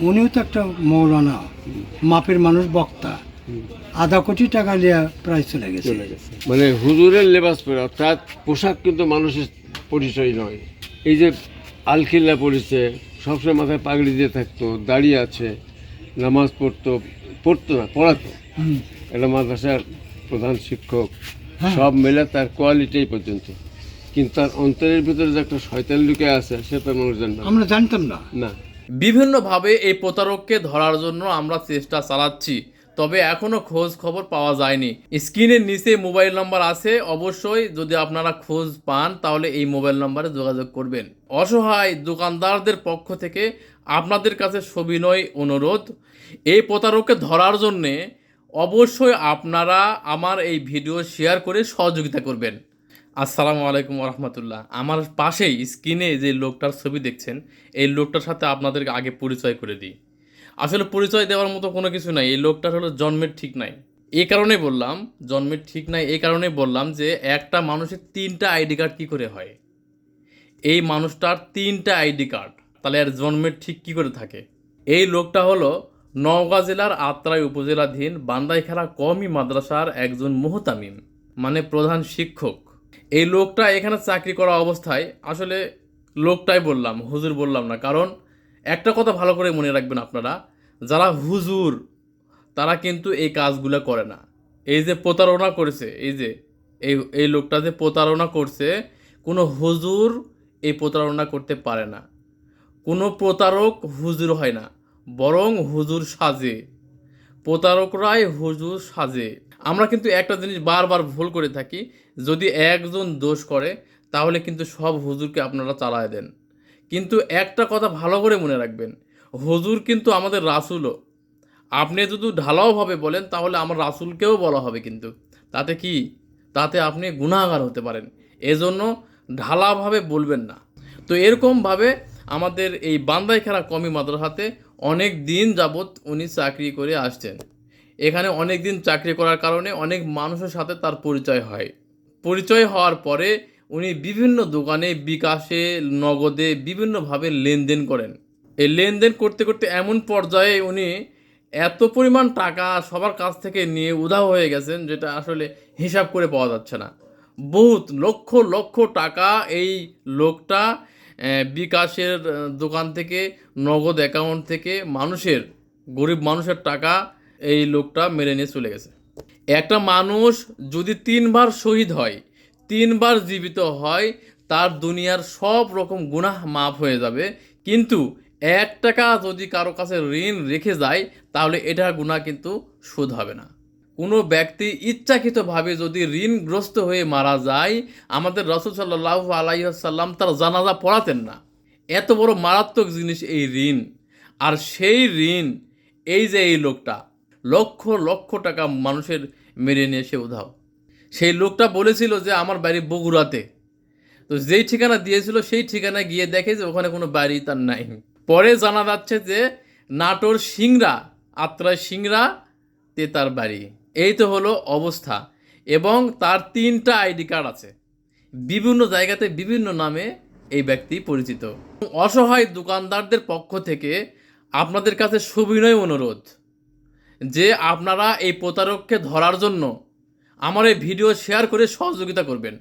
উনিও তো একটা মৌলানা, মাপের মানুষ, বক্তা। আধা কোটি টাকা নিয়ে প্রায় চলে গেছে। মানে হুজুরের লেবাস পরা, তার পোশাক কিন্তু মানুষের পরিচয় নয়। এই যে আলখিল্লা পড়েছে, সবসময় মাথায় পাগড়ি দিয়ে থাকতো, দাঁড়িয়ে আছে, নামাজ পড়তো না, পড়াতো। একটা মাদ্রাসার প্রধান শিক্ষক, সব মেলে তার কোয়ালিটি পর্যন্ত। কিন্তু তার অন্তরের ভিতরে যে একটা শয়তান লুকে আছে সেটা মানুষ জানবে না। আমরা জানতাম না। না, বিভিন্নভাবে এই প্রতারককে ধরার জন্য আমরা চেষ্টা চালাচ্ছি, তবে এখনো খোঁজ খবর পাওয়া যায়নি। স্ক্রিনের নিচে মোবাইল নাম্বার আছে, অবশ্যই যদি আপনারা খোঁজ পান তাহলে এই মোবাইল নাম্বারে যোগাযোগ করবেন। অসহায় দোকানদারদের পক্ষ থেকে আপনাদের কাছে সবিনয় অনুরোধ, এই প্রতারককে ধরার জন্যে অবশ্যই আপনারা আমার এই ভিডিও শেয়ার করে সহযোগিতা করবেন। আসসালামু আলাইকুম রহমতুল্লাহ। আমার পাশেই স্ক্রিনে যে লোকটার ছবি দেখছেন, এই লোকটার সাথে আপনাদেরকে আগে পরিচয় করে দিই। আসলে পরিচয় দেওয়ার মতো কোনো কিছু নাই। এই লোকটার হলো জন্মের ঠিক নাই। এই কারণে বললাম জন্মের ঠিক নাই, এই কারণে বললাম যে একটা মানুষের 3টা আইডি কার্ড কী করে হয়। এই মানুষটার 3টা আইডি কার্ড, তাহলে আর জন্মের ঠিক কী করে থাকে। এই লোকটা হলো নওগাঁ জেলার আত্রাই উপজেলাধীন বান্দাইখারা কওমি মাদ্রাসার একজন মুহতামিম, মানে প্রধান শিক্ষক। এই লোকটা এখানে চাকরি করা অবস্থায়, আসলে লোকটাই বললাম, হুজুর বললাম না, কারণ একটা কথা ভালো করে মনে রাখবেন আপনারা, যারা হুজুর তারা কিন্তু এই কাজগুলো করে না। এই যে প্রতারণা করেছে, এই যে এই লোকটা যে প্রতারণা করছে, কোনো হুজুর এই প্রতারণা করতে পারে না। কোনো প্রতারক হুজুর হয় না, বরং হুজুর সাজে। প্রতারকরাই হুজুর সাজে। আমরা কিন্তু একটা জিনিস বারবার ভুল করে থাকি, যদি একজন দোষ করে তাহলে কিন্তু সব হুজুরকে আপনারা চালায় দেন। কিন্তু একটা কথা ভালো করে মনে রাখবেন, হুজুর কিন্তু আমাদের রাসূলও। আপনি যদি ঢালাওভাবে বলেন তাহলে আমার রাসূলকেও বলা হবে, কিন্তু তাতে কি, তাতে আপনি গুনাহগার হতে পারেন। এজন্য ঢালাভাবে বলবেন না। তো এরকমভাবে আমাদের এই বান্দাইখারা কওমি মাদ্রাসাতে অনেক দিন যাবৎ উনি চাকরি করে আসছেন। এখানে অনেক দিন চাকরি করার কারণে অনেক মানুষের সাথে তার পরিচয় হয়। পরিচয় হওয়ার পরে উনি বিভিন্ন দোকানে বিকাশে, নগদে বিভিন্নভাবে লেনদেন করেন। এই লেনদেন করতে করতে এমন পর্যায়ে উনি এত পরিমাণ টাকা সবার কাছ থেকে নিয়ে উধাও হয়ে গেছেন, যেটা আসলে হিসাব করে পাওয়া যাচ্ছে না। বহুত লক্ষ লক্ষ টাকা এই লোকটা বিকাশের দোকান থেকে, নগদ অ্যাকাউন্ট থেকে মানুষের, গরিব মানুষের টাকা এই লোকটা মেরে নিয়ে চলে গেছে। একটা মানুষ যদি 3বার শহীদ হয়, 3বার জীবিত হয়, তার দুনিয়ার সব রকম গুনাহ মাফ হয়ে যাবে। কিন্তু 1 টাকা যদি কারো কাছে ঋণ রেখে যায় তাহলে এটার গুনাহ কিন্তু শোধ হবে না। কোনো ব্যক্তি ইচ্ছাকৃতভাবে যদি ঋণগ্রস্ত হয়ে মারা যায়, আমাদের রাসূল সাল্লাল্লাহু আলাইহি ওয়াসাল্লাম তার জানাজা পড়াতেন না। এত বড় মারাত্মক জিনিস এই ঋণ। আর সেই ঋণ, এই যে এই লোকটা লক্ষ লক্ষ টাকা মানুষের মেরে নিয়ে এসে উধাও। সেই লোকটা বলেছিল যে আমার বাড়ি বগুড়াতে, তো যেই ঠিকানা দিয়েছিল সেই ঠিকানায় গিয়ে দেখে যে ওখানে কোনো বাড়ি তার নাই। পরে জানা যাচ্ছে যে নাটোর সিংড়া, আত্রাই সিংড়াতে তার বাড়ি। এই তো হলো অবস্থা। এবং তার 3টা আইডি কার্ড আছে, বিভিন্ন জায়গাতে বিভিন্ন নামে এই ব্যক্তি পরিচিত। অসহায় দোকানদারদের পক্ষ থেকে আপনাদের কাছে সবিনয় অনুরোধ যে আপনারা এই প্রতারককে ধরার জন্য আমার এই ভিডিও শেয়ার করে সহযোগিতা করবেন।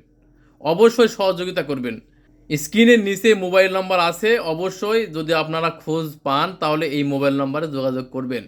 অবশ্যই সহযোগিতা করবেন। স্ক্রিনের নিচে মোবাইল নাম্বার আছে, অবশ্যই যদি আপনারা খোঁজ পান তাহলে এই মোবাইল নাম্বারে যোগাযোগ করবেন।